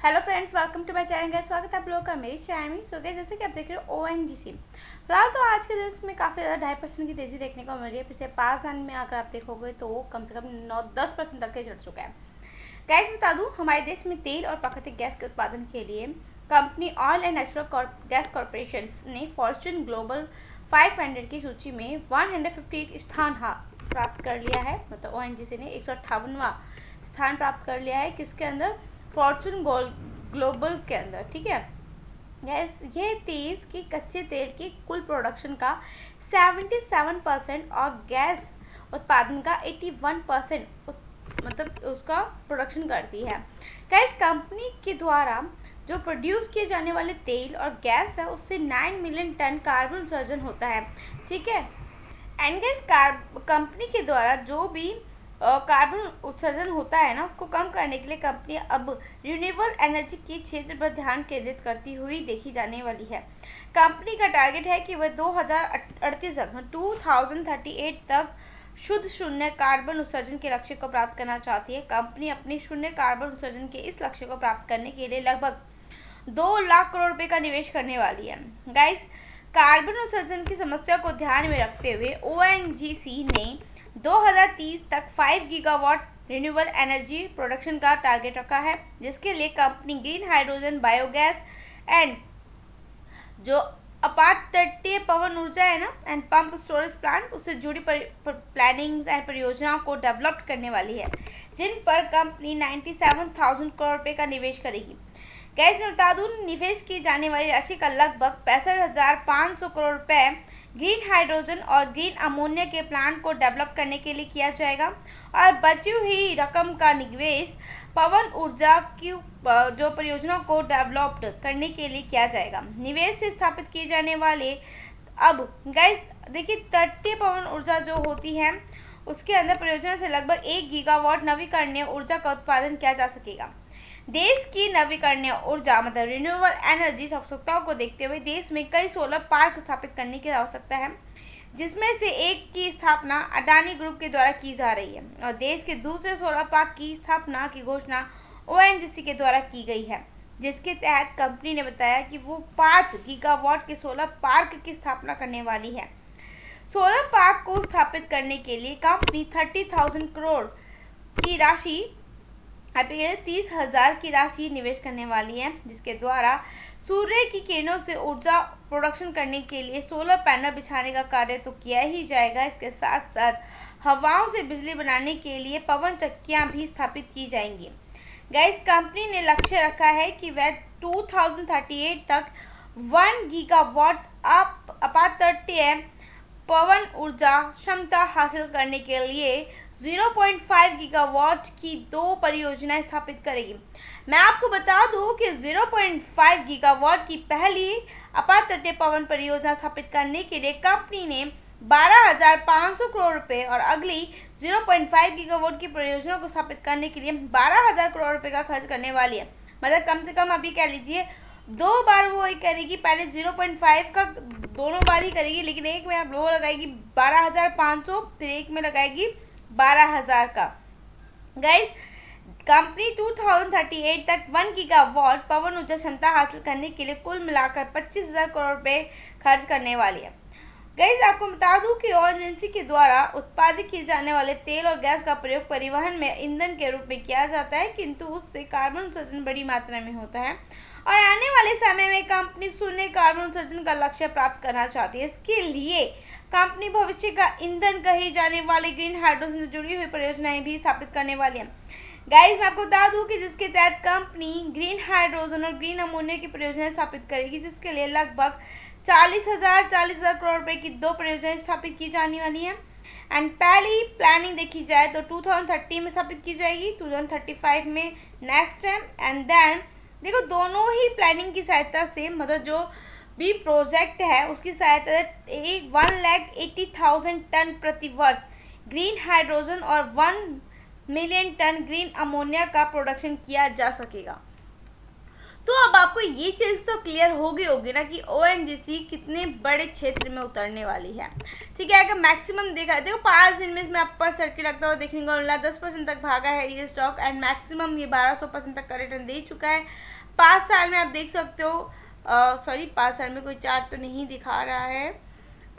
Hello friends, welcome to my channel. Guys, स्वागत है आप लोगों का मेरी चैनल में। सो गाइस, जैसे कि आप देख रहे हो ONGC फिलहाल तो आज के दिन में काफ़ी ज़्यादा 2.5% की तेज़ी देखने को मिल रही है। पिछले 5 साल में अगर आप देखोगे तो वो कम से कम 9-10% तक के चढ़ चुका है। गाइस, बता दूं, हमारे देश में तेल और प्राकृतिक गैस के उत्पादन के लिए company oil and natural gas corporation ने फॉर्च्यून ग्लोबल 500 की सूची में 158 स्थान प्राप्त कर लिया है। मतलब ONGC ने 158वां स्थान प्राप्त कर लिया है। किसके अंदर? फॉर्च्यून ग्लोबल के अंदर। ठीक है गैस, ये तेज की कच्चे तेल की कुल प्रोडक्शन का 77% और गैस उत्पादन का 81% मतलब उसका प्रोडक्शन करती है। गैस, कंपनी के द्वारा जो प्रोड्यूस किए जाने वाले तेल और गैस है उससे 9 मिलियन टन कार्बन उत्सर्जन होता है। ठीक है, एंड गैस कंपनी के द्वारा जो भी कार्बन उत्सर्जन होता है ना, उसको कम करने के लिए कंपनी अब रिन्यूएबल एनर्जी के क्षेत्र पर ध्यान केंद्रित करती हुई देखी जाने वाली है। कंपनी का टारगेट है कि वह 2038 तक 2038 तक शुद्ध शून्य कार्बन उत्सर्जन के लक्ष्य को प्राप्त करना चाहती है। कंपनी अपने शून्य कार्बन उत्सर्जन के इस लक्ष्य को प्राप्त करने के लिए लगभग 2 लाख करोड़ रुपए का निवेश करने वाली है। गाइस, कार्बन उत्सर्जन की समस्या को ध्यान में रखते हुए ONGC ने 2030 तक 5 गीगावाट रिन्यूएबल एनर्जी प्रोडक्शन का टारगेट रखा है, जिसके लिए company green hydrogen, biogas and जो अपात तटीय पवन ऊर्जा है ना एंड पंप स्टोरेज प्लांट, उससे जुड़ी प्लानिंग एंड परियोजनाओं को डेवलप करने वाली है, जिन पर कंपनी 97,000 करोड़ रुपए का निवेश करेगी। गैस में बता दूं, निवेश की जाने वाली राशि का लगभग 65,500 करोड़ रुपए ग्रीन हाइड्रोजन और ग्रीन अमोनिया के प्लांट को डेवलप करने के लिए किया जाएगा और बची हुई रकम का निवेश पवन ऊर्जा की जो परियोजना को डेवलप करने के लिए किया जाएगा। निवेश से स्थापित किए जाने वाले अब गाइस देखिए, तटीय पवन ऊर्जा जो होती है उसके अंदर परियोजना से लगभग 1 गीगावाट नवीकरणीय ऊर्जा का उत्पादन किया जा सकेगा। देश की नवीकरणीय ऊर्जा मतलब रिन्यूएबल एनर्जी आवश्यकताओं को देखते हुए देश में कई सोलर पार्क स्थापित करने की आवश्यकता है, जिसमें से एक की स्थापना अडानी ग्रुप के द्वारा की जा रही है और देश के दूसरे सोलर पार्क की स्थापना की घोषणा ONGC के द्वारा की गई है, जिसके तहत कंपनी ने बताया कि वो 5 गीगावाट के सोलर पार्क की स्थापना करने वाली है। सोलर पार्क को स्थापित करने के लिए कंपनी 30,000 करोड़ की राशि 30,000 की राशि निवेश करने वाली है, जिसके द्वारा सूर्य की किरणों से ऊर्जा प्रोडक्शन करने के लिए सोलर पैनल बिछाने का कार्य तो किया ही जाएगा। इसके साथ साथ हवाओं से बिजली बनाने के लिए पवन चक्कियां भी स्थापित की जाएंगी। गाइस, कंपनी ने लक्ष्य रखा है कि वह 2038 तक 1 गीगावाट अपातटीय पवन ऊर्जा क्षमता हासिल करने के लिए 0.5 गीगावाट की 2 परियोजनाएं स्थापित करेगी। मैं आपको बता दूं कि 0.5 गीगावाट की पहली अपातटीय पवन परियोजना स्थापित करने के लिए कंपनी ने 12,500 करोड़ रुपए और अगली 0.5 गीगावाट की परियोजना को स्थापित करने के लिए 12,000 करोड़ रुपए का खर्च करने वाली है। मतलब कम से कम अभी कह लीजिए 2 बार वो करेगी, पहले 0.5 का दोनों बार ही करेगी, लेकिन एक में वो लगाएगी 12,500, फिर एक में लगाएगी 12,000 का। गाइस, कंपनी 2038 तक 1 गीगावाट पवन ऊर्जा क्षमता हासिल करने के लिए कुल मिलाकर 25,000 करोड़ रुपए खर्च करने वाली है। गाइस, आपको बता दूं कि ONGC के द्वारा उत्पादित किए जाने वाले तेल और गैस का प्रयोग परिवहन में ईंधन के रूप में किया जाता है, किंतु उससे कार्बन उत्सर्जन बड़ी मात्रा में होता है और आने वाले समय में कंपनी शून्य कार्बन उत्सर्जन का लक्ष्य प्राप्त करना चाहती है। इसके लिए कंपनी भविष्य का ईंधन कही जाने वाले ग्रीन हाइड्रोजन से जुड़ी हुई परियोजनाएं भी स्थापित करने वाली है। गाइस, मैं आपको बता दूं कि जिसके तहत कंपनी ग्रीन हाइड्रोजन और ग्रीन अमोनिया की परियोजनाएं स्थापित करेगी, जिसके लिए लगभग 40,000 करोड़ रुपए की 2 परियोजनाएं स्थापित की जाने वाली है। एंड पहली प्लानिंग देखी जाए तो 2030 में स्थापित की जाएगी, 2035 में नेक्स्ट है। एंड देन देखो, दोनों ही प्लानिंग की सहायता से मतलब जो भी प्रोजेक्ट है उसकी सहायता से 1,80,000 टन प्रति वर्ष ग्रीन हाइड्रोजन और 1 मिलियन टन ग्रीन अमोनिया का प्रोडक्शन किया जा सकेगा। तो अब आपको ये चीज़ तो क्लियर हो गई होगी ना कि ONGC कितने बड़े क्षेत्र में उतरने वाली है। ठीक है, अगर मैक्सिमम देखा, देखो 5 दिन में अपर सर्किट लगता हुआ देखने को मिला, 10% तक भागा है ये स्टॉक एंड मैक्सिमम ये 1200% तक का रिटर्न दे चुका है। 5 साल में आप देख सकते हो, सॉरी 5 साल में कोई चार्ट तो नहीं दिखा रहा है,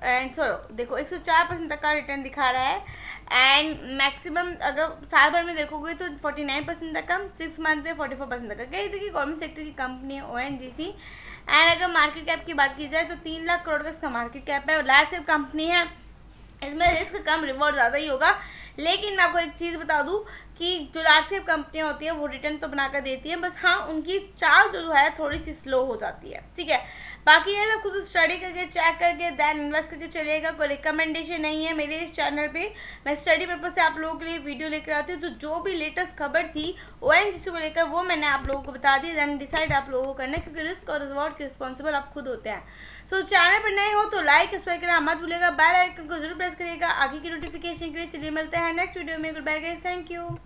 एंड देखो 104% तक का रिटर्न दिखा रहा है। एंड मैक्सिमम अगर साल भर में देखोगे तो 49% तक का, 6 मंथ में 44% तक का। कई देखिए गवर्नमेंट सेक्टर की कंपनी है ONGC। एंड अगर मार्केट कैप की बात की जाए तो 3 लाख करोड़ का इसका मार्केट कैप है और लार्ज कैप कंपनी है, इसमें रिस्क कम रिवॉर्ड ज़्यादा ही होगा। लेकिन मैं आपको एक चीज़ बता दूं कि जो लार्ज कैप कंपनियां होती है वो रिटर्न तो बनाकर देती हैं, बस हाँ उनकी चाल जो है थोड़ी सी स्लो हो जाती है। ठीक है, बाकी ये सब खुद स्टडी करके चेक करके देन इन्वेस्ट करके चलेगा। कोई रिकमेंडेशन नहीं है मेरे इस चैनल पे, मैं स्टडी पर्पज से आप लोगों के लिए वीडियो लेकर आती हूँ। तो जो भी लेटेस्ट खबर थी ONGC को लेकर वो मैंने आप लोगों को बता दी, देन डिसाइड आप लोगों को करना है, क्योंकि रिस्क और रिवॉर्ड के रिस्पॉन्सिबल आप खुद होते हैं। सो चैनल पर नए हो तो लाइक सब्सक्राइब करना मत भूलिएगा, बेल आइकन को जरूर प्रेस करिएगा आगे की नोटिफिकेशन के लिए। चलिए मिलते हैं नेक्स्ट वीडियो में, good bye guys, thank you.